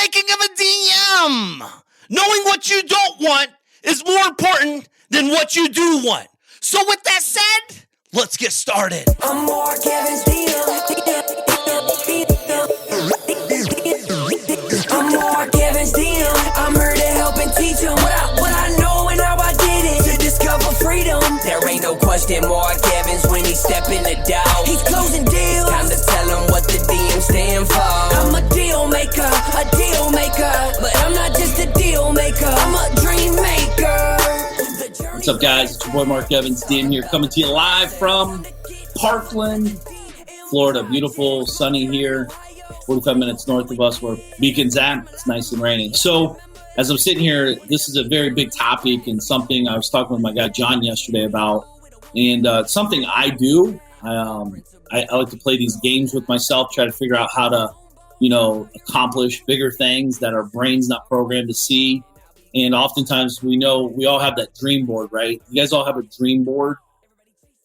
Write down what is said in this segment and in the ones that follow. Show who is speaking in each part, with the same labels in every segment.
Speaker 1: making of a DM. Knowing what you don't want is more important than what you do want. So with that said, let's get started.
Speaker 2: I'm more Kevin's DM. I'm more Kevin's DM. I'm here to help and teach him what I know and how I did it. To discover freedom. There ain't no question more Kevin's when he step in the door. He's closing deals. Time to tell him what the DM stand for. I'm a deal maker. But I'm not just a deal maker. I'm a dream maker.
Speaker 3: What's up, guys? It's your boy Mark Evans, DM here, coming to you live from Parkland, Florida. Beautiful, sunny here, 45 minutes north of us where Beacon's at. It's nice and rainy. So as I'm sitting here, this is a very big topic and something I was talking with my guy John yesterday about, and something I do. I like to play these games with myself, try to figure out how to, accomplish bigger things that our brain's not programmed to see. And oftentimes we know we all have that dream board, right? You guys all have a dream board.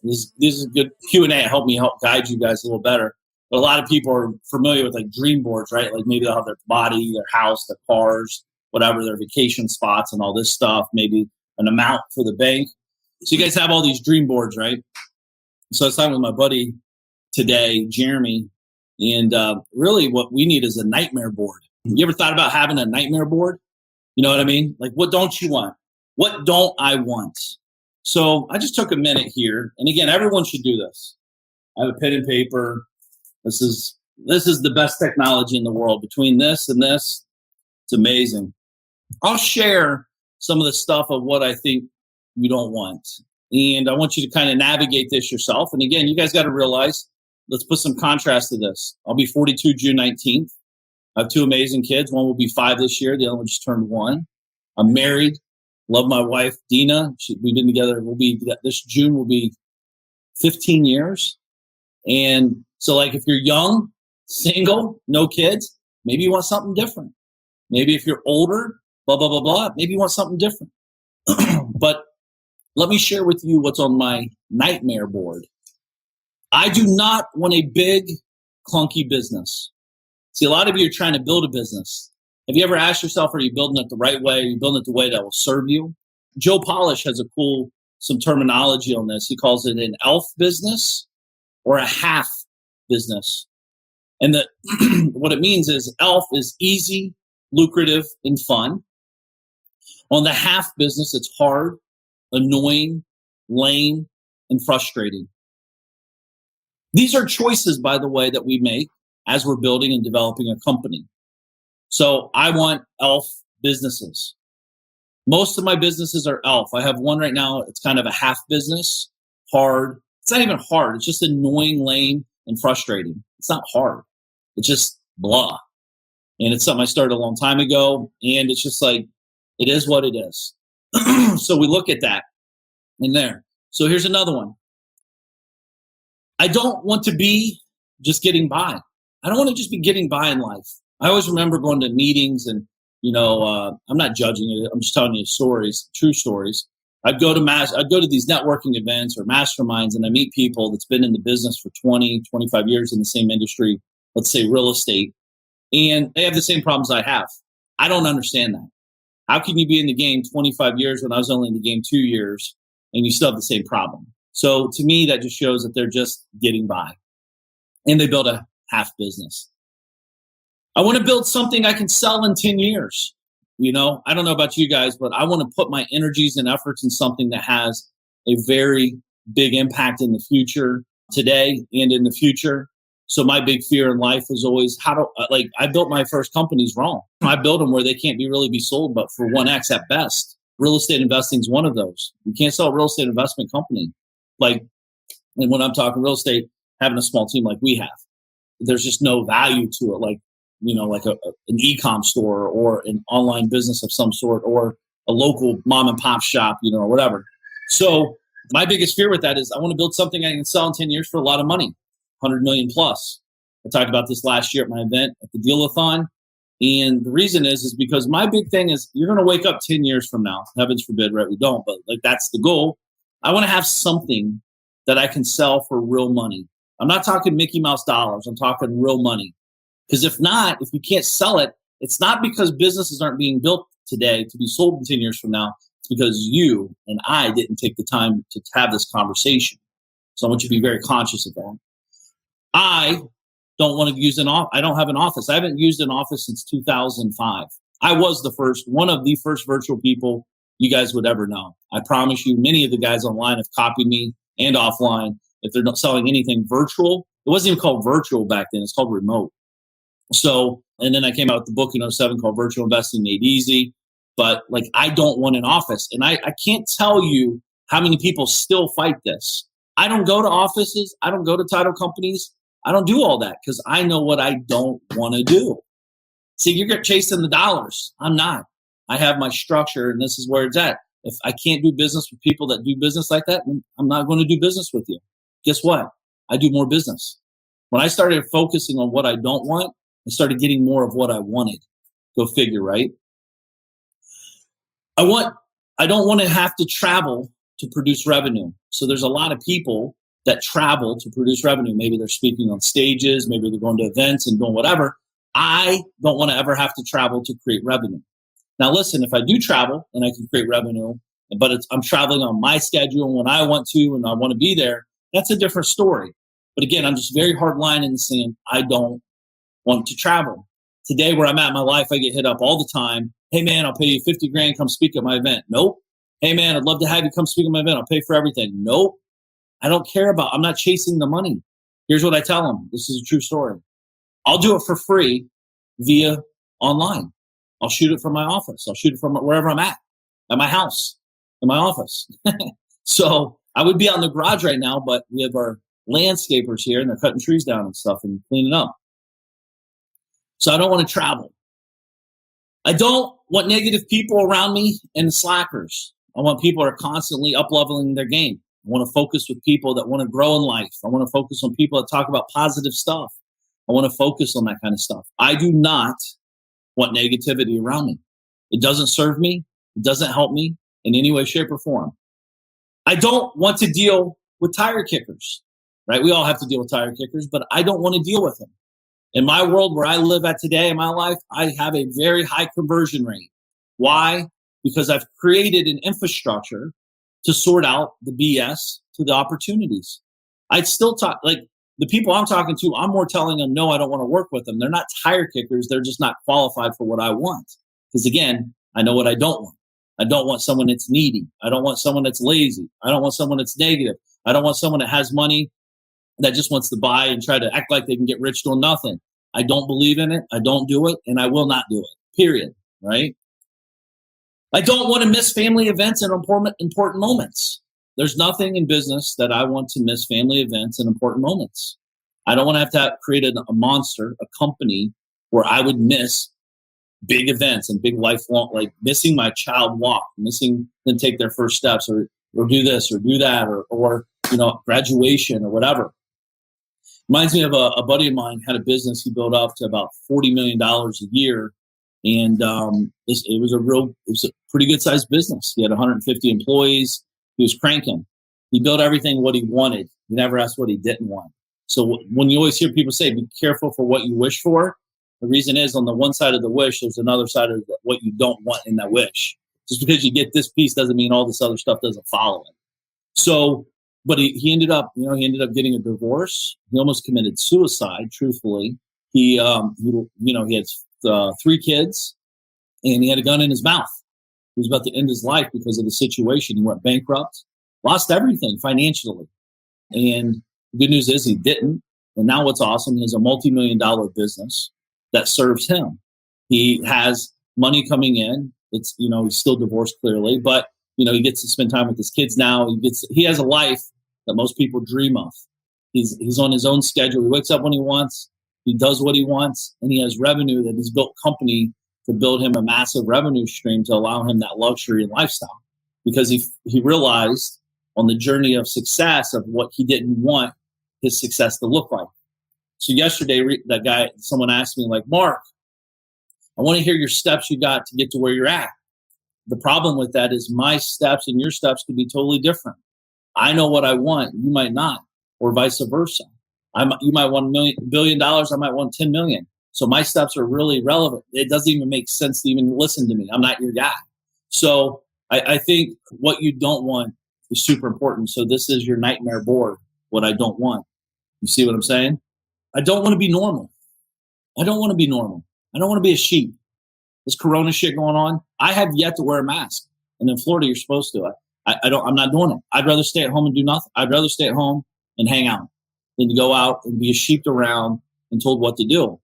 Speaker 3: This is a good Q&A. Help guide you guys a little better. But a lot of people are familiar with like dream boards, right? Like maybe they'll have their body, their house, their cars, whatever, their vacation spots and all this stuff, maybe an amount for the bank. So you guys have all these dream boards, right? So I was talking with my buddy today, Jeremy, and really what we need is a nightmare board. You ever thought about having a nightmare board? You know what I mean? Like, what don't you want? What don't I want? So I just took a minute here. And again, everyone should do this. I have a pen and paper. This is the best technology in the world. Between this and this, it's amazing. I'll share some of the stuff of what I think you don't want. And I want you to kind of navigate this yourself. And again, you guys got to realize, let's put some contrast to this. I'll be 42 June 19th. I have two amazing kids. One will be 5 this year. The other one just turned 1. I'm married. Love my wife, Dina. We've been together. This June will be 15 years. And so like if you're young, single, no kids, maybe you want something different. Maybe if you're older, blah, blah, blah, blah, maybe you want something different. But let me share with you what's on my nightmare board. I do not want a big, clunky business. See, a lot of you are trying to build a business. Have you ever asked yourself, are you building it the right way? Are you building it the way that will serve you? Joe Polish has some terminology on this. He calls it an elf business or a half business. And what it means is elf is easy, lucrative, and fun. On the half business, it's hard, annoying, lame, and frustrating. These are choices, by the way, that we make as we're building and developing a company. So I want elf businesses. Most of my businesses are elf. I have one right now. It's kind of a half business, hard. It's not even hard. It's just annoying, lame, and frustrating. It's not hard. It's just blah. And it's something I started a long time ago. And it's just like, it is what it is. So we look at that in there. So here's another one. I don't want to be just getting by. I don't want to just be getting by in life. I always remember going to meetings and, I'm not judging it. I'm just telling you stories, true stories. I'd go to these networking events or masterminds and I meet people that's been in the business for 20, 25 years in the same industry, let's say real estate, and they have the same problems I have. I don't understand that. How can you be in the game 25 years when I was only in the game 2 years and you still have the same problem? So to me, that just shows that they're just getting by and they build a half business. I want to build something I can sell in 10 years. I don't know about you guys, but I want to put my energies and efforts in something that has a very big impact in the future, today and in the future. So my big fear in life is always I built my first companies wrong. I built them where they can't really be sold, but for 1x at best. Real estate investing is one of those. You can't sell a real estate investment company. And when I'm talking real estate, having a small team like we have, there's just no value to it. Like an e-com store or an online business of some sort or a local mom and pop shop, or whatever. So my biggest fear with that is I want to build something I can sell in 10 years for a lot of money, 100 million plus. I talked about this last year at my event at the Deal-a-thon. And the reason is because my big thing is you're going to wake up 10 years from now. Heavens forbid, right? We don't, but that's the goal. I want to have something that I can sell for real money. I'm not talking Mickey Mouse dollars. I'm talking real money. Because if not, if you can't sell it, It's not because businesses aren't being built today to be sold in 10 years from now. It's because you and I didn't take the time to have this conversation. So I want you to be very conscious of that. I don't want to use I don't have an office. I haven't used an office since 2005. I was one of the first virtual people you guys would ever know. I promise you, many of the guys online have copied me and offline. If they're not selling anything virtual, it wasn't even called virtual back then. It's called remote. So, and then I came out with the book in 2007 called Virtual Investing Made Easy. But like, I don't want an office. And I can't tell you how many people still fight this. I don't go to offices. I don't go to title companies. I don't do all that because I know what I don't want to do. See, you're chasing the dollars. I'm not. I have my structure, and this is where it's at. If I can't do business with people that do business like that, then I'm not going to do business with you. Guess what? I do more business. When I started focusing on what I don't want, I started getting more of what I wanted. Go figure, right? I don't want to have to travel to produce revenue. So there's a lot of people that travel to produce revenue. Maybe they're speaking on stages, maybe they're going to events and doing whatever. I don't want to ever have to travel to create revenue. Now listen, if I do travel and I can create revenue, but I'm traveling on my schedule when I want to and I want to be there, that's a different story. But again, I'm just very hard line in the sand. I don't want to travel. Today where I'm at in my life, I get hit up all the time. Hey man, I'll pay you 50 grand, come speak at my event. Nope. Hey man, I'd love to have you come speak at my event. I'll pay for everything. Nope. I don't care I'm not chasing the money. Here's what I tell them. This is a true story. I'll do it for free via online. I'll shoot it from my office. I'll shoot it from wherever I'm at my house, in my office. So I would be out in the garage right now, but we have our landscapers here and they're cutting trees down and stuff and cleaning up. So I don't want to travel. I don't want negative people around me and slackers. I want people that are constantly up-leveling their game. I want to focus with people that want to grow in life. I want to focus on people that talk about positive stuff. I want to focus on that kind of stuff. I do not want negativity around me. It doesn't serve me. It doesn't help me in any way, shape, or form. I don't want to deal with tire kickers, right? We all have to deal with tire kickers, but I don't want to deal with them. In my world where I live at today in my life, I have a very high conversion rate. Why? Because I've created an infrastructure to sort out the BS to the opportunities. I'd still talk, like the people I'm talking to, I'm more telling them, no, I don't want to work with them. They're not tire kickers. They're just not qualified for what I want. Because again, I know what I don't want. I don't want someone that's needy. I don't want someone that's lazy. I don't want someone that's negative. I don't want someone that has money that just wants to buy and try to act like they can get rich doing nothing. I don't believe in it. I don't do it. And I will not do it. Period. Right? I don't want to miss family events and important moments. There's nothing in business that I want to miss family events and important moments. I don't want to have create a monster, a company where I would miss big events and big lifelong, like missing my child walk, missing them take their first steps or do this or do that or graduation or whatever. Reminds me of a buddy of mine had a business he built up to about $40 million a year. And it was a pretty good sized business. He had 150 employees. He was cranking. He built everything what he wanted. He never asked what he didn't want. So when you always hear people say, be careful for what you wish for, the reason is on the one side of the wish, there's another side of what you don't want in that wish. Just because you get this piece doesn't mean all this other stuff doesn't follow it. So, but he ended up getting a divorce. He almost committed suicide, truthfully. He had 3 kids and he had a gun in his mouth. He was about to end his life because of the situation. He went bankrupt, lost everything financially. And the good news is he didn't. And now what's awesome, he has a multi-million-dollar business that serves him. He has money coming in. It's, he's still divorced clearly, but he gets to spend time with his kids now. He has a life that most people dream of. He's on his own schedule. He wakes up when he wants. He does what he wants, and he has revenue that he's built company to build him a massive revenue stream to allow him that luxury and lifestyle. Because he realized on the journey of success of what he didn't want his success to look like. So yesterday, someone asked me like, Mark, I want to hear your steps you got to get to where you're at. The problem with that is my steps and your steps could be totally different. I know what I want. You might not, or vice versa. You might want $1 billion. I might want 10 million. So my steps are really relevant. It doesn't even make sense to even listen to me. I'm not your guy. So I think what you don't want is super important. So this is your nightmare board, what I don't want. You see what I'm saying? I don't want to be normal. I don't want to be normal. I don't want to be a sheep. This corona shit going on. I have yet to wear a mask. And in Florida, you're supposed to. I'm not doing it. I'd rather stay at home and do nothing. I'd rather stay at home and hang out than to go out and be a sheep around and told what to do.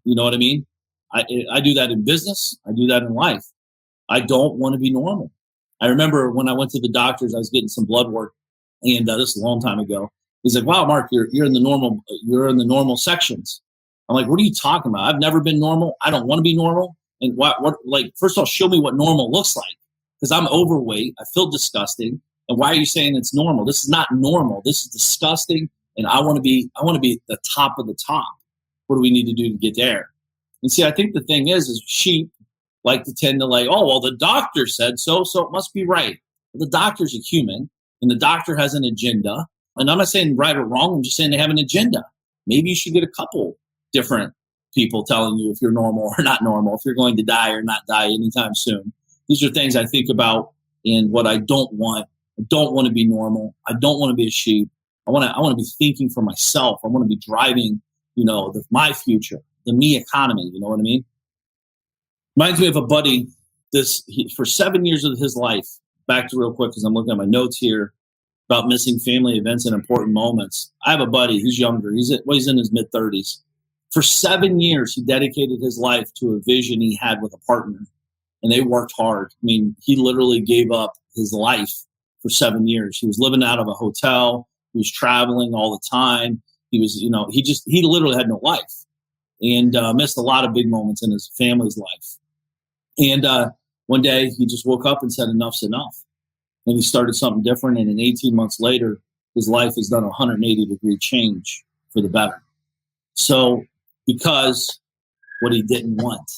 Speaker 3: You know what I mean? I do that in business. I do that in life. I don't want to be normal. I remember when I went to the doctors, I was getting some blood work, and this is a long time ago. He's like, "Wow, Mark, you're in the normal sections." I'm like, "What are you talking about? I've never been normal. I don't want to be normal." And what like, first of all, show me what normal looks like, because I'm overweight. I feel disgusting. And why are you saying it's normal? This is not normal. This is disgusting. And I want to be the top of the top. What do we need to do to get there? And see, I think the thing is sheep like to tend to oh, well, the doctor said so it must be right. Well, the doctor's a human, and the doctor has an agenda. And I'm not saying right or wrong. I'm just saying they have an agenda. Maybe you should get a couple different people telling you if you're normal or not normal, if you're going to die or not die anytime soon. These are things I think about in what I don't want. I don't want to be normal. I don't want to be a sheep. I want to be thinking for myself. I want to be driving, my future, the me economy. You know what I mean? Reminds me of a buddy. For 7 years of his life, back to real quick because I'm looking at my notes here about missing family events and important moments. I have a buddy who's younger. He's in his mid-30s. For 7 years, he dedicated his life to a vision he had with a partner, and they worked hard. I mean, he literally gave up his life for 7 years. He was living out of a hotel. He was traveling all the time. He was, he literally had no life, and missed a lot of big moments in his family's life. And one day he just woke up and said, enough's enough. And he started something different. And 18 months later, his life has done a 180-degree change for the better. So because what he didn't want.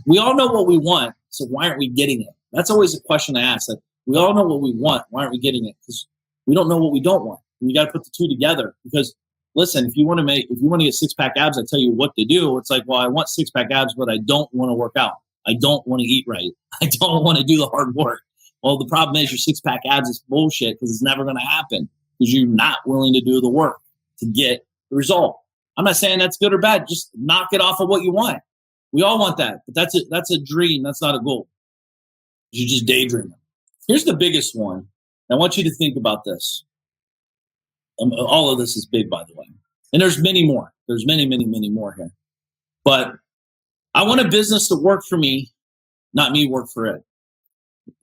Speaker 3: We all know what we want. So why aren't we getting it? That's always a question I ask. That we all know what we want. Why aren't we getting it? Because we don't know what we don't want. And you got to put the two together. Because listen, if you want to get six-pack abs, I tell you what to do. It's like, well, I want six-pack abs, but I don't want to work out. I don't want to eat right. I don't want to do the hard work. Well, the problem is your six-pack abs is bullshit because it's never going to happen because you're not willing to do the work to get the result. I'm not saying that's good or bad. Just knock it off of what you want. We all want that, but that's a dream. That's not a goal. You're just daydreaming. Here's the biggest one. I want you to think about this. All of this is big, by the way. And there's many more. There's many, many, many more here. But I want a business to work for me, not me work for it.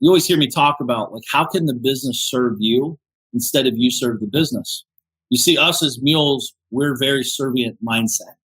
Speaker 3: You always hear me talk about, how can the business serve you instead of you serve the business? You see, us as mules, we're very servient mindset.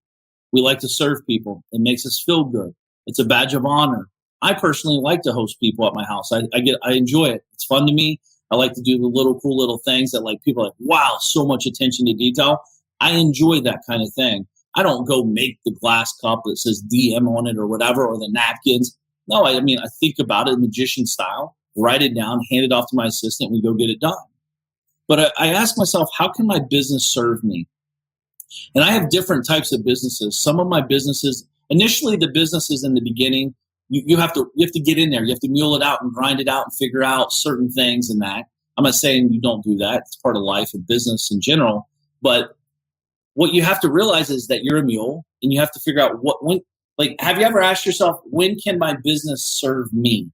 Speaker 3: We like to serve people. It makes us feel good. It's a badge of honor. I personally like to host people at my house. I enjoy it. It's fun to me. I like to do the cool little things that people are like, wow, so much attention to detail. I enjoy that kind of thing. I don't go make the glass cup that says DM on it or whatever, or the napkins. No, I think about it magician style, write it down, hand it off to my assistant, and we go get it done. But I ask myself, how can my business serve me? And I have different types of businesses. Some of my businesses, initially the businesses in the beginning, you have to get in there. You have to mule it out and grind it out and figure out certain things and that. I'm not saying you don't do that. It's part of life and business in general. But what you have to realize is that you're a mule, and you have to figure out have you ever asked yourself, when can my business serve me?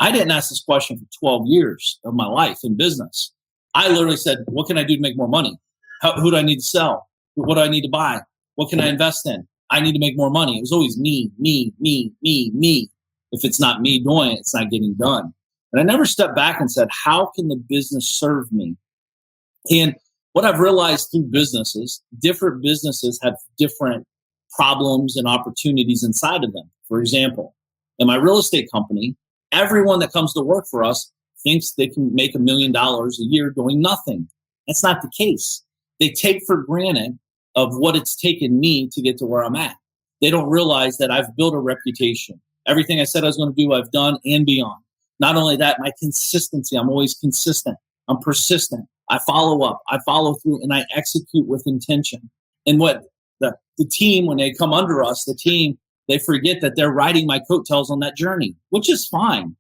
Speaker 3: I didn't ask this question for 12 years of my life in business. I literally said, what can I do to make more money? Who do I need to sell? What do I need to buy? What can I invest in? I need to make more money. It was always me, me, me, me, me. If it's not me doing it, it's not getting done. And I never stepped back and said, how can the business serve me? And what I've realized through businesses, different businesses have different problems and opportunities inside of them. For example, in my real estate company, everyone that comes to work for us thinks they can make $1 million a year doing nothing. That's not the case. They take for granted of what it's taken me to get to where I'm at. They don't realize that I've built a reputation. Everything I said I was going to do, I've done and beyond. Not only that, my consistency, I'm always consistent. I'm persistent. I follow up, I follow through, and I execute with intention. And what the team, when they come under us, the team, they forget that they're riding my coattails on that journey, which is fine.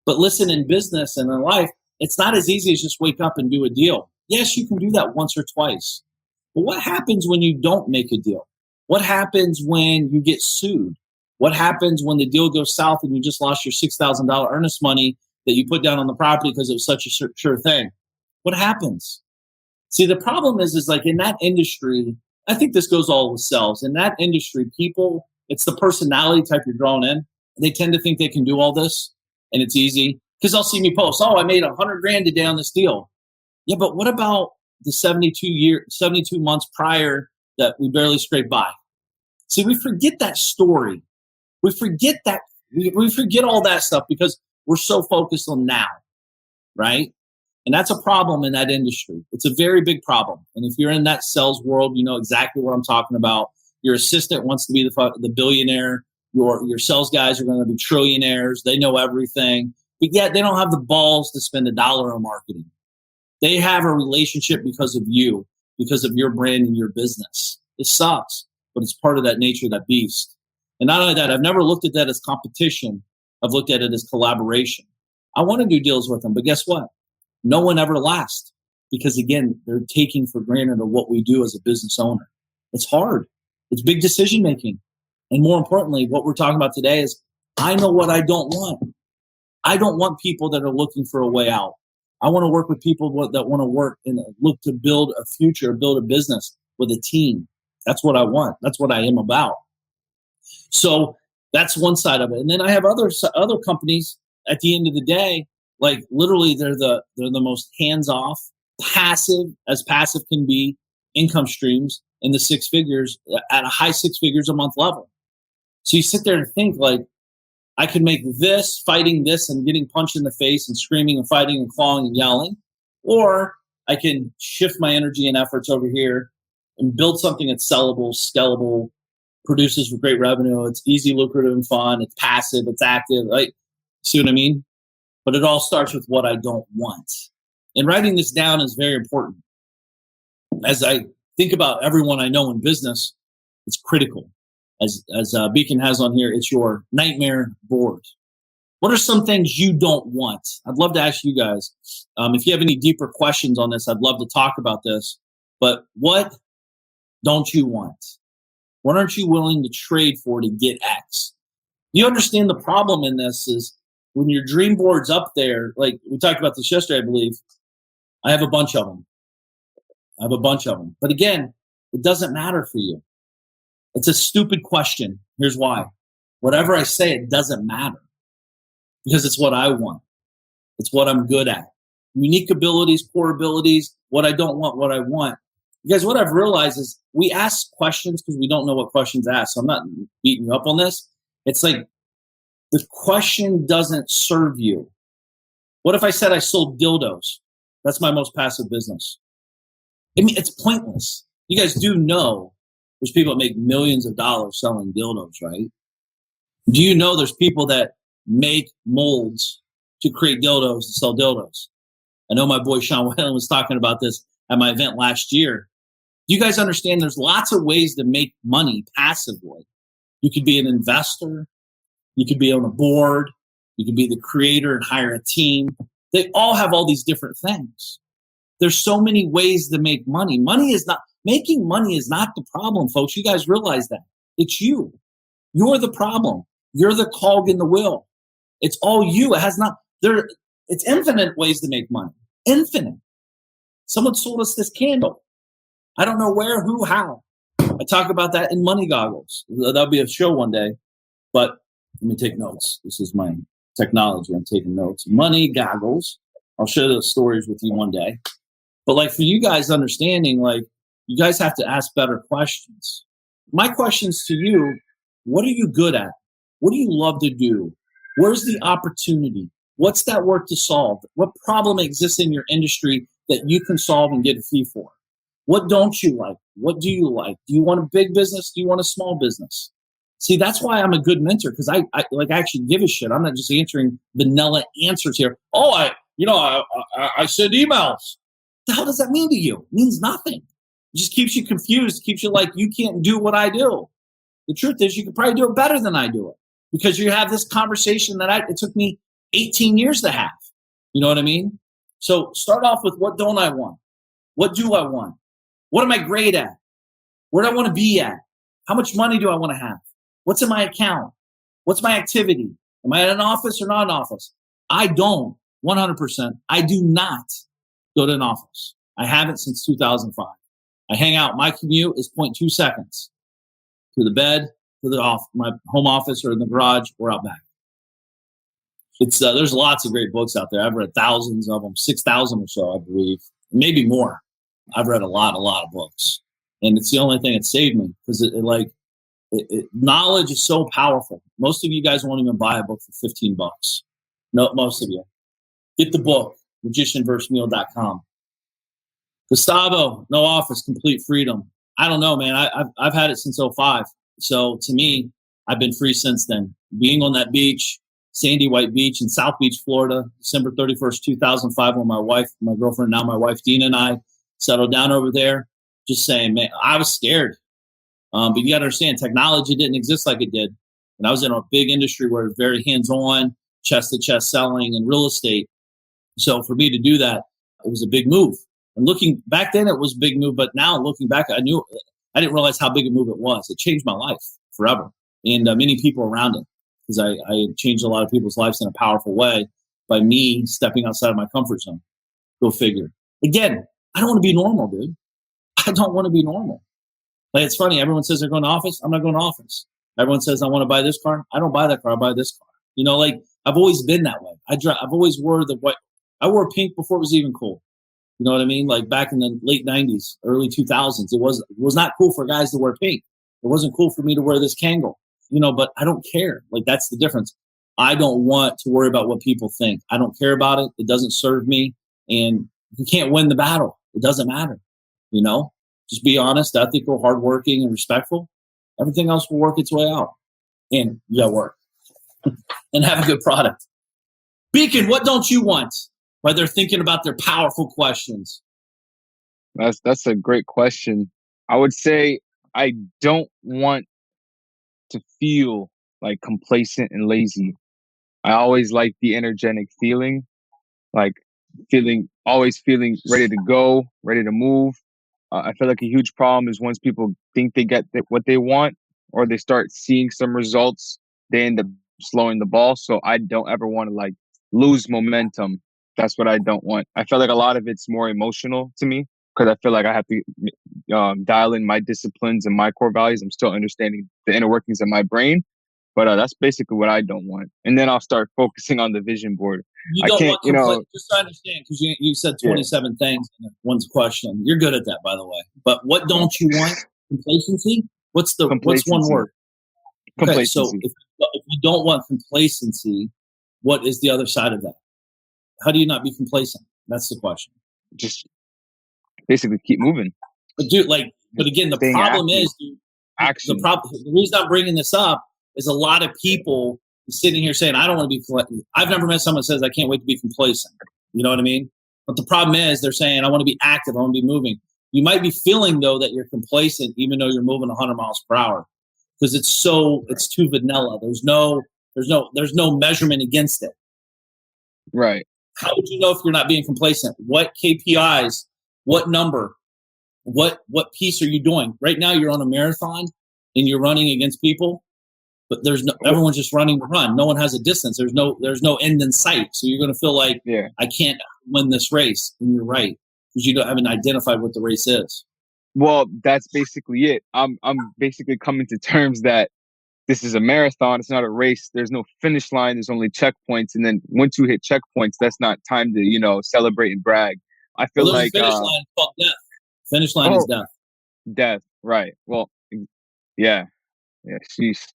Speaker 3: But listen, in business and in life, it's not as easy as just wake up and do a deal. Yes, you can do that once or twice. But what happens when you don't make a deal? What happens when you get sued? What happens when the deal goes south and you just lost your $6,000 earnest money that you put down on the property because it was such a sure thing? What happens? See, the problem is like in that industry, I think this goes all with sales. In that industry, people, it's the personality type you're drawn in. They tend to think they can do all this and it's easy because they'll see me post, oh, I made $100,000 today on this deal. Yeah, but what about the 72 months prior that we barely scraped by? See, we forget that story. We forget that. We forget all that stuff because we're so focused on now, right? And that's a problem in that industry. It's a very big problem. And if you're in that sales world, you know exactly what I'm talking about. Your assistant wants to be the billionaire. Your sales guys are going to be trillionaires. They know everything. But yet they don't have the balls to spend $1 on marketing. They have a relationship because of you, because of your brand and your business. It sucks, but it's part of that nature of that beast. And not only that, I've never looked at that as competition. I've looked at it as collaboration. I want to do deals with them, but guess what? No one ever lasts because, again, they're taking for granted of what we do as a business owner. It's hard. It's big decision making. And more importantly, what we're talking about today is I know what I don't want. I don't want people that are looking for a way out. I want to work with people that want to work and look to build a future, build a business with a team. That's what I want. That's what I am about. So that's one side of it. And then I have other companies at the end of the day, like literally they're the most hands-off, passive can be, income streams in the six figures at a high six figures a month level. So you sit there and think like, I could make this, fighting this and getting punched in the face and screaming and fighting and clawing and yelling, or I can shift my energy and efforts over here and build something that's sellable, scalable, produces great revenue. It's easy, lucrative, and fun. It's passive. It's active. Right? See what I mean? But it all starts with what I don't want. And writing this down is very important. As I think about everyone I know in business, it's critical. As Beacon has on here, it's your nightmare board. What are some things you don't want? I'd love to ask you guys. If you have any deeper questions on this, I'd love to talk about this. But what don't you want? What aren't you willing to trade for to get X? You understand the problem in this is when your dream board's up there, like we talked about this yesterday, I believe, I have a bunch of them. But again, it doesn't matter for you. It's a stupid question. Here's why. Whatever I say, it doesn't matter because it's what I want. It's what I'm good at. Unique abilities, core abilities, what I don't want, what I want. You guys, what I've realized is we ask questions because we don't know what questions to ask. So I'm not beating you up on this. It's like the question doesn't serve you. What if I said I sold dildos? That's my most passive business. I mean, it's pointless. You guys do know there's people that make millions of dollars selling dildos, right? Do you know there's people that make molds to create dildos to sell dildos? I know my boy Sean Whalen was talking about this at my event last year. Do you guys understand there's lots of ways to make money passively? You could be an investor. You could be on a board. You could be the creator and hire a team. They all have all these different things. There's so many ways to make money. Making money is not the problem, folks. You guys realize that. It's you. You're the problem. You're the cog in the wheel. It's all you. It's infinite ways to make money. Infinite. Someone sold us this candle. I don't know where, who, how. I talk about that in Money Goggles. That'll be a show one day. But let me take notes. This is my technology. I'm taking notes. Money Goggles. I'll share those stories with you one day. But like for you guys understanding, like you guys have to ask better questions. My questions to you, what are you good at? What do you love to do? Where's the opportunity? What's that work to solve? What problem exists in your industry that you can solve and get a fee for? What don't you like? What do you like? Do you want a big business? Do you want a small business? See, that's why I'm a good mentor because I actually give a shit. I'm not just answering vanilla answers here. Oh, I send emails. What the hell does that mean to you? It means nothing. It just keeps you confused, keeps you like, you can't do what I do. The truth is, you could probably do it better than I do it, because you have this conversation that it took me 18 years to have. You know what I mean? So start off with, what don't I want? What do I want? What am I great at? Where do I want to be at? How much money do I want to have? What's in my account? What's my activity? Am I in an office or not an office? I don't, 100%. I do not go to an office. I haven't since 2005. I hang out. My commute is 0.2 seconds to the bed, to my home office, or in the garage, or out back. It's there's lots of great books out there. I've read thousands of them, 6,000 or so, I believe, maybe more. I've read a lot of books, and it's the only thing that saved me, because knowledge is so powerful. Most of you guys won't even buy a book for $15. No, most of you. Get the book, magicianversemeal.com. Gustavo, no office, complete freedom. I don't know, man. I've had it since 2005. So to me, I've been free since then. Being on that beach, Sandy White Beach in South Beach, Florida, December 31st, 2005, when my girlfriend, now my wife, Dina, and I settled down over there. Just saying, man, I was scared. But you got to understand, technology didn't exist like it did. And I was in a big industry where it was very hands-on, chest-to-chest selling and real estate. So for me to do that, it was a big move. And looking back then, it was a big move. But now looking back, I didn't realize how big a move it was. It changed my life forever, and many people around it, because I changed a lot of people's lives in a powerful way by me stepping outside of my comfort zone. Go figure. Again, I don't want to be normal, dude. I don't want to be normal. Like, it's funny. Everyone says they're going to office. I'm not going to office. Everyone says I want to buy this car. I don't buy that car. I buy this car. You know, like, I've always been that way. I've always wore the white. I wore pink before it was even cool. You know what I mean? Like, back in the late 90s, early 2000s, it was not cool for guys to wear pink. It wasn't cool for me to wear this Kangol, you know, but I don't care. Like, that's the difference. I don't want to worry about what people think. I don't care about it. It doesn't serve me. And if you can't win the battle, it doesn't matter. You know, just be honest, ethical, hardworking, and respectful. Everything else will work its way out. And work and have a good product. Beacon, what don't you want? While they're thinking about their powerful questions.
Speaker 4: That's a great question. I would say I don't want to feel like complacent and lazy. I always like the energetic feeling, like always feeling ready to go, ready to move. I feel like a huge problem is once people think they get what they want, or they start seeing some results, they end up slowing the ball. So I don't ever want to like lose momentum. That's what I don't want. I feel like a lot of it's more emotional to me, because I feel like I have to dial in my disciplines and my core values. I'm still understanding the inner workings of my brain, but that's basically what I don't want. And then I'll start focusing on the vision board.
Speaker 3: You don't want just to understand, because you said 27 things in one's question. You're good at that, by the way. But what don't you want? Complacency? What's one word? Okay, so if you don't want complacency, what is the other side of that? How do you not be complacent? That's the question.
Speaker 4: Just basically keep moving.
Speaker 3: But again, the problem is,
Speaker 4: action.
Speaker 3: The reason I'm bringing this up is a lot of people sitting here saying, I don't want to be, I've never met someone that says, I can't wait to be complacent. You know what I mean? But the problem is they're saying, I want to be active. I want to be moving. You might be feeling, though, that you're complacent, even though you're moving 100 miles per hour, because it's too vanilla. There's no measurement against it.
Speaker 4: Right.
Speaker 3: How would you know if you're not being complacent? What KPIs, what number, what piece are you doing? Right now you're on a marathon and you're running against people, but everyone's just running to run. No one has a distance. There's no end in sight. So you're going to feel like, I can't win this race. And you're right, because you haven't identified what the race is.
Speaker 4: Well, that's basically it. I'm basically coming to terms that this is a marathon. It's not a race. There's no finish line. There's only checkpoints. And then once you hit checkpoints, that's not time to, celebrate and brag. I feel like
Speaker 3: finish line is called death. Finish line is death.
Speaker 4: Death. Right. Well, yeah. Yeah. Sheesh.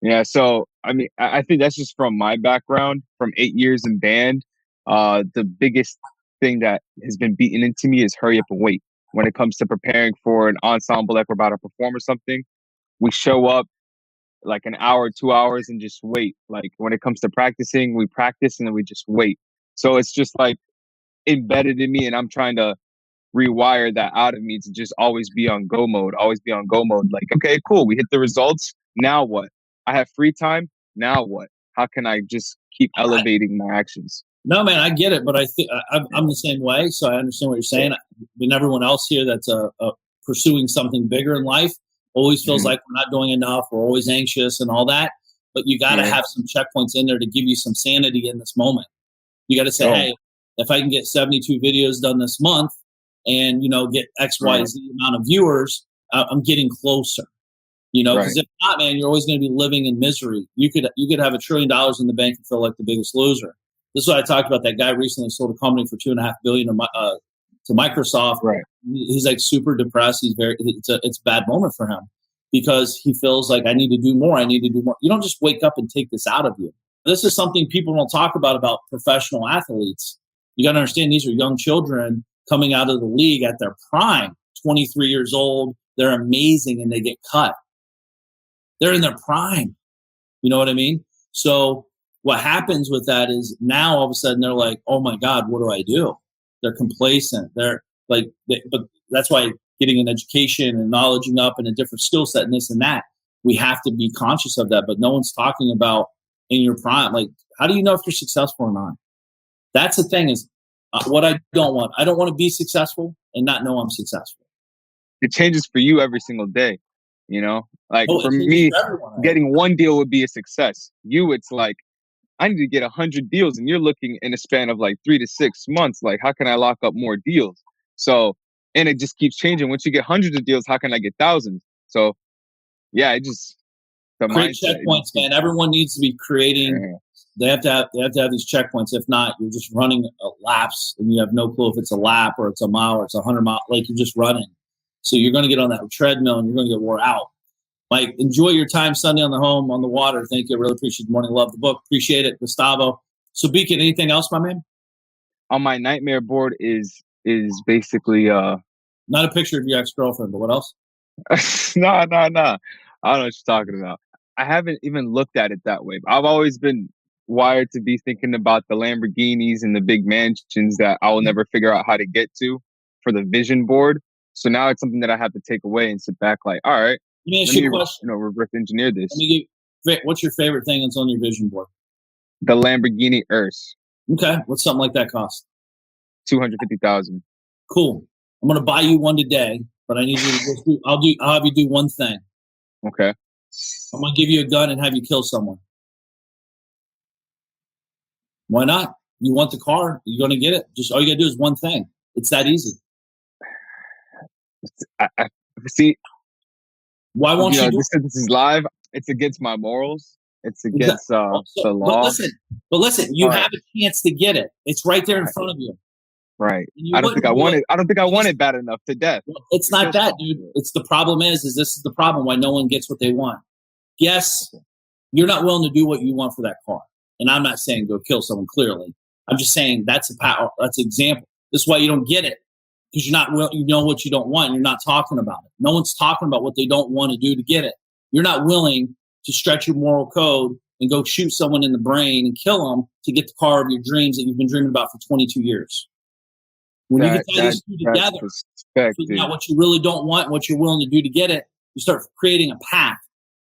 Speaker 4: Yeah. So, I mean, I think that's just from my background from 8 years in band. The biggest thing that has been beaten into me is hurry up and wait. When it comes to preparing for an ensemble, like we're about to perform or something, we show up like an hour, 2 hours, and just wait. Like when it comes to practicing, we practice and then we just wait. So it's just like embedded in me, and I'm trying to rewire that out of me to just always be on go mode, always be on go mode. Like, okay, cool. We hit the results. Now what? I have free time. Now what? How can I just keep elevating my actions?
Speaker 3: No, man, I get it, but I think I'm the same way. So I understand what you're saying. And everyone else here that's pursuing something bigger in life always feels like we're not doing enough. We're always anxious and all that. But you got to have some checkpoints in there to give you some sanity in this moment. You got to say, hey, if I can get 72 videos done this month and, get X, Y, Z amount of viewers, I'm getting closer. Because if not, man, you're always going to be living in misery. You could have $1 trillion in the bank and feel like the biggest loser. This is what I talked about. That guy recently sold a company for $2.5 billion to Microsoft.
Speaker 4: Right.
Speaker 3: He's like super depressed. It's a bad moment for him because he feels like I need to do more. I need to do more. You don't just wake up and take this out of you. This is something people don't talk about professional athletes. You got to understand these are young children coming out of the league at their prime, 23 years old. They're amazing and they get cut. They're in their prime. You know what I mean? So what happens with that is now all of a sudden they're like, oh my God, what do I do? They're complacent. They're like, but that's why getting an education and knowledging up and a different skill set and this and that, we have to be conscious of that. But no one's talking about in your prime. Like, how do you know if you're successful or not? That's the thing is what I don't want. I don't want to be successful and not know I'm successful.
Speaker 4: It changes for you every single day. Like for me, getting one deal would be a success. You, it's like, I need to get 100 deals and you're looking in a span of like 3 to 6 months. Like, how can I lock up more deals? So, and it just keeps changing. Once you get hundreds of deals, how can I get thousands? So yeah, it just,
Speaker 3: create checkpoints, man. Everyone needs to be creating. They have to have these checkpoints. If not, you're just running laps and you have no clue if it's a lap or it's a mile or it's 100 miles. Like you're just running. So you're going to get on that treadmill and you're going to get wore out. Mike, enjoy your time Sunday on the water. Thank you. I really appreciate the morning. Love the book. Appreciate it, Gustavo. So Beacon, anything else, my man?
Speaker 4: On my nightmare board is basically
Speaker 3: not a picture of your ex-girlfriend, but what else?
Speaker 4: No. I don't know what you're talking about. I haven't even looked at it that way. I've always been wired to be thinking about the Lamborghinis and the big mansions that I will never figure out how to get to for the vision board. So now it's something that I have to take away and sit back like, all right,
Speaker 3: let me ask you a question.
Speaker 4: Reverse engineer this.
Speaker 3: What's your favorite thing that's on your vision board?
Speaker 4: The Lamborghini Urus.
Speaker 3: Okay. What's something like that cost?
Speaker 4: $250,000.
Speaker 3: Cool. I'm going to buy you one today, but I need you to I'll have you do one thing.
Speaker 4: Okay.
Speaker 3: I'm going to give you a gun and have you kill someone. Why not? You want the car, you're going to get it. Just all you got to do is one thing. It's that easy.
Speaker 4: I see.
Speaker 3: Why won't you do
Speaker 4: this is live. It's against my morals. It's against the law.
Speaker 3: But listen, you have a chance to get it. It's right there in front of you.
Speaker 4: Right. I don't think I want it. I don't think I want it bad enough to death.
Speaker 3: It's not that, dude. It's the problem is this is the problem why no one gets what they want. Yes, you're not willing to do what you want for that car. And I'm not saying go kill someone, clearly. I'm just saying that's an example. This is why you don't get it. Because you're not you know what you don't want. And you're not talking about it. No one's talking about what they don't want to do to get it. You're not willing to stretch your moral code and go shoot someone in the brain and kill them to get the car of your dreams that you've been dreaming about for 22 years. When you get these two together, figuring out what you really don't want and what you're willing to do to get it, you start creating a path.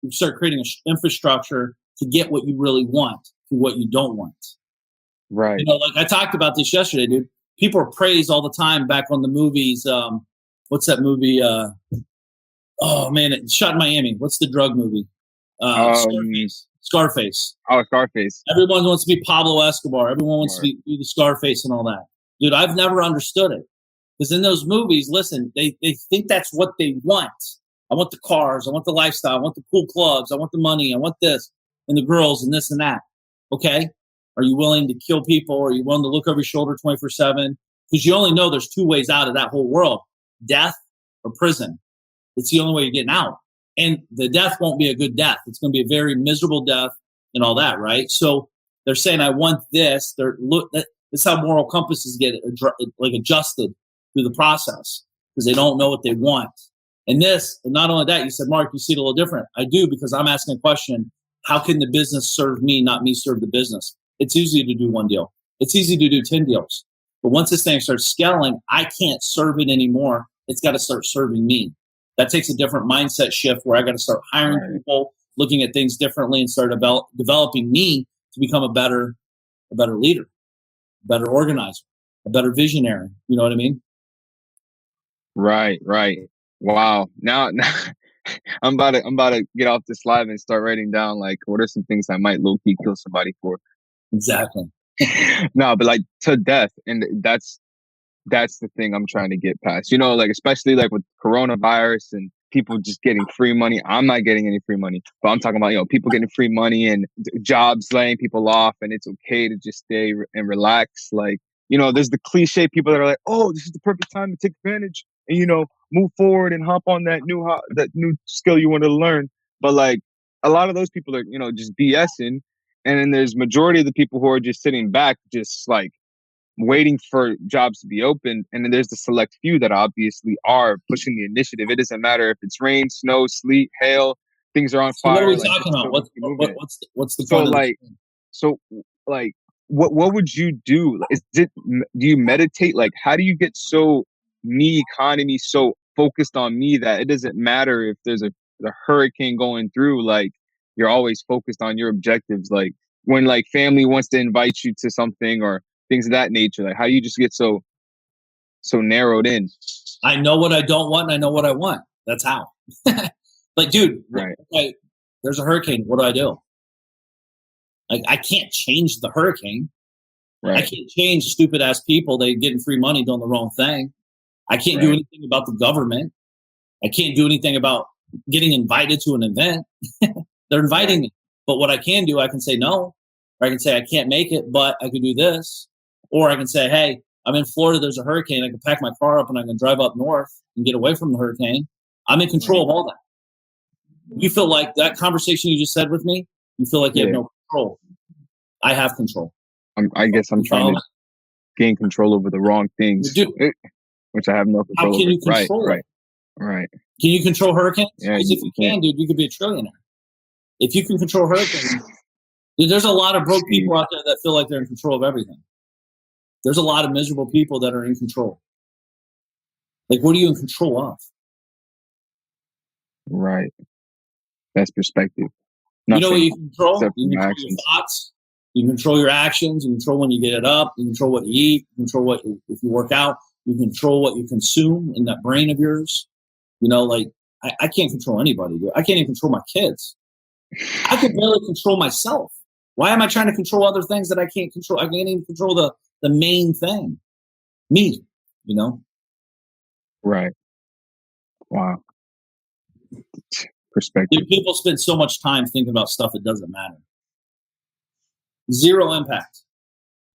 Speaker 3: You start creating an infrastructure to get what you really want to what you don't want.
Speaker 4: Right.
Speaker 3: Like I talked about this yesterday, dude. People are praised all the time back on the movies. What's that movie? Oh man, it shot in Miami. What's the drug movie? Scarface.
Speaker 4: Oh, Scarface.
Speaker 3: Everyone wants to be Pablo Escobar. Everyone wants to be the Scarface and all that. Dude, I've never understood it. Because in those movies, listen, they think that's what they want. I want the cars. I want the lifestyle. I want the cool clubs. I want the money. I want this and the girls and this and that. Okay. Are you willing to kill people? Are you willing to look over your shoulder 24/7? Because you only know there's two ways out of that whole world, death or prison. It's the only way you're getting out. And the death won't be a good death. It's going to be a very miserable death and all that, right? So they're saying, I want this. That's how moral compasses get adjusted through the process because they don't know what they want. And not only that, you said, Mark, you see it a little different. I do, because I'm asking a question. How can the business serve me, not me serve the business? It's easy to do one deal. It's easy to do 10 deals. But once this thing starts scaling, I can't serve it anymore. It's got to start serving me. That takes a different mindset shift where I got to start hiring people, looking at things differently, and start developing me to become a better leader, a better organizer, a better visionary. You know what I mean?
Speaker 4: Right. Wow. Now I'm about to get off this live and start writing down like what are some things I might low key kill somebody for.
Speaker 3: Exactly.
Speaker 4: No, but like to death, and that's the thing I'm trying to get past. You know, like especially like with coronavirus and people just getting free money. I'm not getting any free money, but I'm talking about, people getting free money and jobs laying people off, and it's okay to just stay and relax. Like, there's the cliche people that are like, oh, this is the perfect time to take advantage and move forward and hop on that new skill you want to learn. But like a lot of those people are just BSing, and then there's majority of the people who are just sitting back, just like waiting for jobs to be open. And then there's the select few that obviously are pushing the initiative. It doesn't matter if it's rain, snow, sleet, hail, things are on
Speaker 3: So
Speaker 4: fire.
Speaker 3: what are we
Speaker 4: like,
Speaker 3: talking about? What's the
Speaker 4: so
Speaker 3: point
Speaker 4: like
Speaker 3: of
Speaker 4: so like what would you do? Do you meditate? Like, how do you get so me economy so focused on me that it doesn't matter if there's a hurricane going through? Like, you're always focused on your objectives. Like when like family wants to invite you to something or things of that nature. Like, how do you just get so narrowed in?
Speaker 3: I know what I don't want and I know what I want. That's how. Like, dude,
Speaker 4: Right.
Speaker 3: There's a hurricane. What do I do? Like, I can't change the hurricane.
Speaker 4: Right.
Speaker 3: I can't change stupid ass people. They getting free money doing the wrong thing. I can't do anything about the government. I can't do anything about getting invited to an event. They're inviting me. But what I can do, I can say no. Or I can say I can't make it, but I can do this. Or I can say, hey, I'm in Florida, there's a hurricane. I can pack my car up and I can drive up north and get away from the hurricane. I'm in control of all that. You feel like that conversation you just said with me, you feel like you have no control. I have control.
Speaker 4: I guess I'm trying to gain control over the wrong things, which I have no control over.
Speaker 3: How can you control it?
Speaker 4: Right.
Speaker 3: Can you control hurricanes?
Speaker 4: Yeah,
Speaker 3: because if you can, dude, you could be a trillionaire. If you can control hurricanes, dude, there's a lot of broke people out there that feel like they're in control of everything. There's a lot of miserable people that are in control. Like, what are you in control of?
Speaker 4: Right. That's perspective.
Speaker 3: You know what you control? You control
Speaker 4: actions.
Speaker 3: your thoughts. You control your actions. You control when you get up. You control what you eat. You control if you work out. You control what you consume in that brain of yours. Like, I can't control anybody, dude. I can't even control my kids. I can barely control myself. Why am I trying to control other things that I can't control? I can't even control the main thing, me,
Speaker 4: Right. Wow. Perspective.
Speaker 3: Dude, people spend so much time thinking about stuff that doesn't matter. Zero impact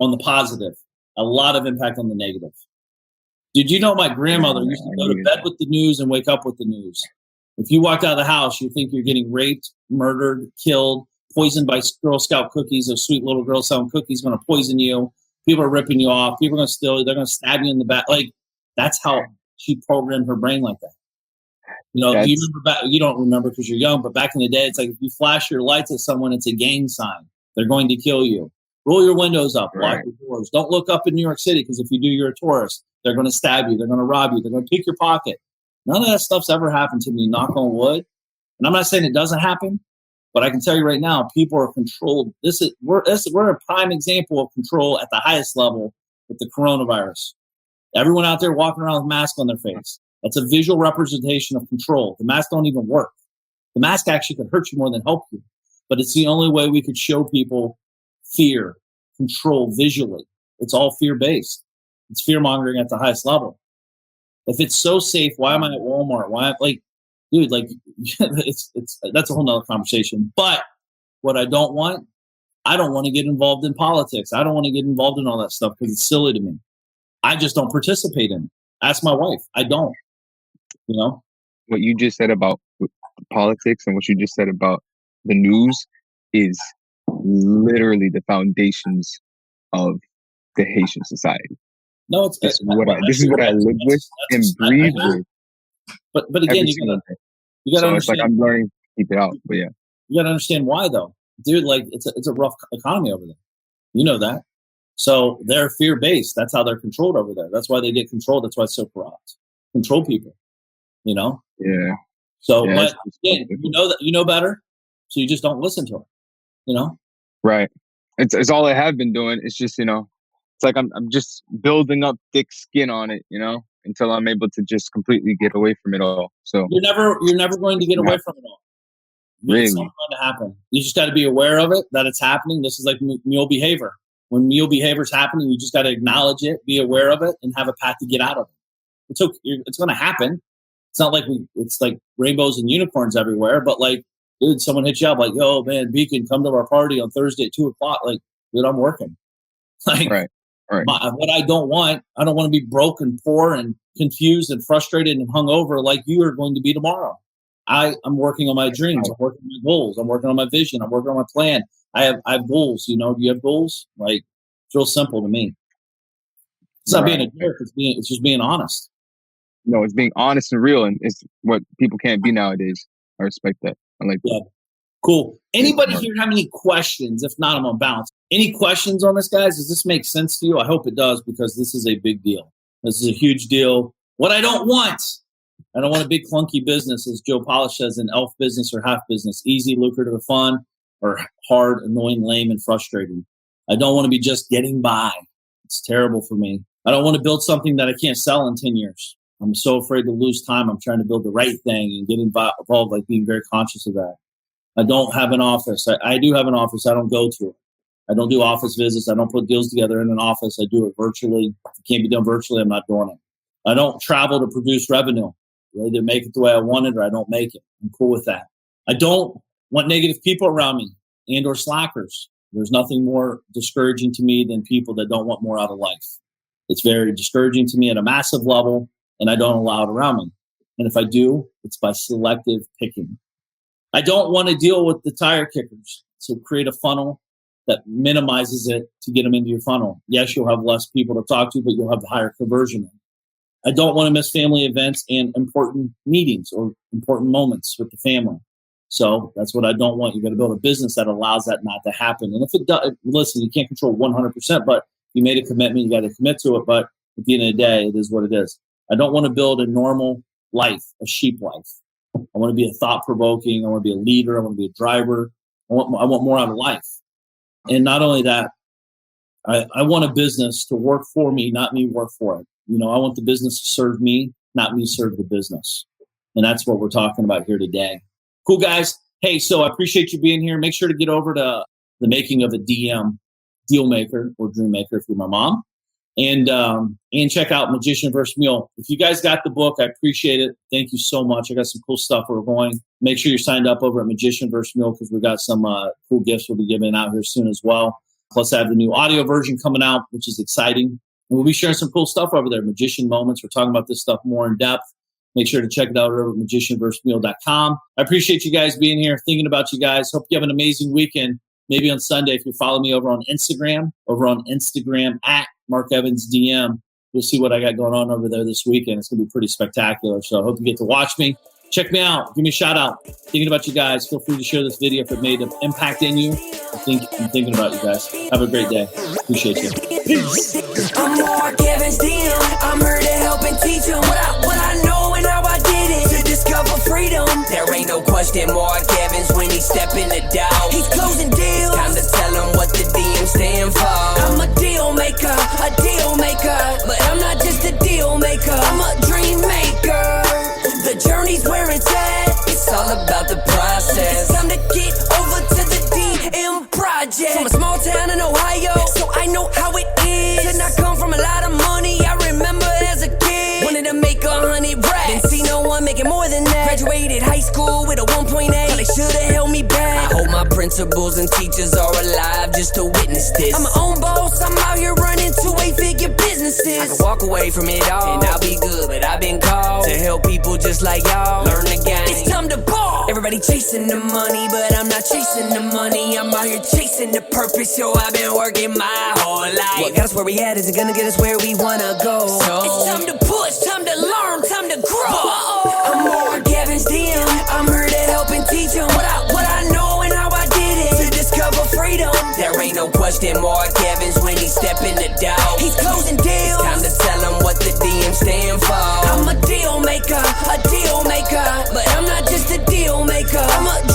Speaker 3: on the positive. A lot of impact on the negative. Did you know my grandmother used to go to bed with the news and wake up with the news? If you walked out of the house, you think you're getting raped, murdered, killed, poisoned by Girl Scout cookies. Those sweet little Girl Scout cookies going to poison you. People are ripping you off. People are going to steal you. They're going to stab you in the back. Like, that's how she programmed her brain like that. Do you remember back? You don't remember because you're young, but back in the day, it's like if you flash your lights at someone, it's a gang sign. They're going to kill you. Roll your windows up. Lock your doors. Don't look up in New York City because if you do, you're a tourist. They're going to stab you. They're going to rob you. They're going to pick your pocket. None of that stuff's ever happened to me, knock on wood. And I'm not saying it doesn't happen, but I can tell you right now, people are controlled. We're a prime example of control at the highest level with the coronavirus. Everyone out there walking around with masks on their face. That's a visual representation of control. The mask don't even work. The mask actually could hurt you more than help you. But it's the only way we could show people fear, control visually. It's all fear-based. It's fear-mongering at the highest level. If it's so safe, why am I at Walmart? That's a whole nother conversation. But what I don't want to get involved in politics. I don't want to get involved in all that stuff because it's silly to me. I just don't participate in it. Ask my wife. I don't.
Speaker 4: What you just said about politics and what you just said about the news is literally the foundations of the Haitian society.
Speaker 3: No,
Speaker 4: this is what I live with and breathe with.
Speaker 3: But again, you gotta understand.
Speaker 4: It's like I'm learning to keep it out. But yeah,
Speaker 3: you gotta understand why though, dude. Like it's a rough economy over there. You know that. So they're fear-based. That's how they're controlled over there. That's why they get controlled. That's why it's so corrupt. Control people, you know?
Speaker 4: Yeah.
Speaker 3: So,
Speaker 4: Yeah,
Speaker 3: but again, you know better, so you just don't listen to them, you know?
Speaker 4: Right. It's all I have been doing. It's just, it's like I'm just building up thick skin on it, until I'm able to just completely get away from it all. So
Speaker 3: you're never going to get away from it all. It's not going to happen. You just got to be aware of it, that it's happening. This is like mule behavior. When mule behavior is happening, you just got to acknowledge it, be aware of it, and have a path to get out of it. It's okay. It's going to happen. It's not like it's like rainbows and unicorns everywhere, but like, dude, someone hits you up like, yo, man, Beacon, come to our party on Thursday at 2:00. Like, dude, I'm working. Like,
Speaker 4: right.
Speaker 3: What I don't want to be broke and poor and confused and frustrated and hungover like you are going to be tomorrow. I'm working on my dreams. I'm working on my goals. I'm working on my vision. I'm working on my plan. I have goals. Do you have goals? Like, it's real simple to me. It's not being a jerk. It's just being honest.
Speaker 4: No, it's being honest and real, and it's what people can't be nowadays. I respect that. I like that.
Speaker 3: Yeah. Cool. Anybody here have any questions? If not, I'm on bounce. Any questions on this, guys? Does this make sense to you? I hope it does, because this is a big deal. This is a huge deal. What I don't want a big clunky business, as Joe Polish says, an elf business or half business, easy, lucrative, fun, or hard, annoying, lame, and frustrating. I don't want to be just getting by. It's terrible for me. I don't want to build something that I can't sell in 10 years. I'm so afraid to lose time. I'm trying to build the right thing and get involved, like being very conscious of that. I don't have an office. I do have an office. I don't go to it. I don't do office visits. I don't put deals together in an office. I do it virtually. If it can't be done virtually, I'm not doing it. I don't travel to produce revenue. I either make it the way I want it or I don't make it. I'm cool with that. I don't want negative people around me and or slackers. There's nothing more discouraging to me than people that don't want more out of life. It's very discouraging to me at a massive level, and I don't allow it around me. And if I do, it's by selective picking. I don't want to deal with the tire kickers. So create a funnel that minimizes it to get them into your funnel. Yes, you'll have less people to talk to, but you'll have the higher conversion. I don't want to miss family events and important meetings or important moments with the family. So that's what I don't want. You got to build a business that allows that not to happen. And if it does, listen, you can't control 100%, but you made a commitment, you got to commit to it. But at the end of the day, it is what it is. I don't want to build a normal life, a sheep life. I want to be a thought-provoking. I want to be a leader. I want to be a driver. I want more out of life. And not only that, I want a business to work for me, not me work for it. I want the business to serve me, not me serve the business. And that's what we're talking about here today. Cool, guys. Hey, so I appreciate you being here. Make sure to get over to the making of a DM, deal maker or dream maker if you're my mom. And check out Magician vs. Mule. If you guys got the book, I appreciate it. Thank you so much. I got some cool stuff where we're going. Make sure you're signed up over at Magician vs. Mule, because we got some cool gifts we'll be giving out here soon as well. Plus, I have the new audio version coming out, which is exciting. And we'll be sharing some cool stuff over there. Magician Moments. We're talking about this stuff more in depth. Make sure to check it out over at magicianvsmule.com. I appreciate you guys being here, thinking about you guys. Hope you have an amazing weekend. Maybe on Sunday, if you follow me over on Instagram at Mark Evans DM, you'll see what I got going on over there this weekend. It's going to be pretty spectacular. So I hope you get to watch me. Check me out. Give me a shout out. Thinking about you guys. Feel free to share this video if it made an impact in you. I'm thinking about you guys. Have a great day. Appreciate you. Peace.
Speaker 2: I'm Mark Evans DM. I'm here to help and teach them what I know and how I did it to discover freedom. There ain't no question Mark Evans when he step in the door. He's closing deals. It's time to tell him what the DM stand for. I'm a deal maker, but I'm not just a deal maker. I'm a dream maker. The journey's where it's at. It's all about the process. It's time to get over to the DM project. From a small town in Ohio, so I know how it is. And I come from a lot of money. I remember as a kid, wanted to make 100 racks. Didn't see no one making more than that. Graduated high school with a 1.8. They should've held me back. I hope my principals and teachers are alive just to witness this. I'm my own boss. I'm out here running 2-8-figure businesses. I can walk away from it all and I'll be good, but I've been called to help people just like y'all learn the game. It's time to ball. Everybody chasing the money, but I'm not chasing the money. I'm out here chasing the purpose. Yo, I've been working my whole life. What got us where we at isn't gonna get us where we wanna go. So it's time to push, time to learn, time to grow. I'm Mark Evans DM. I'm here to help and teach them what I know and how I did it to discover freedom. There ain't ain't no question Mark Evans when he step in the door. He's closing deals. It's time to tell him what the DM stand for. I'm a deal maker, but I'm not just a deal maker. I'm a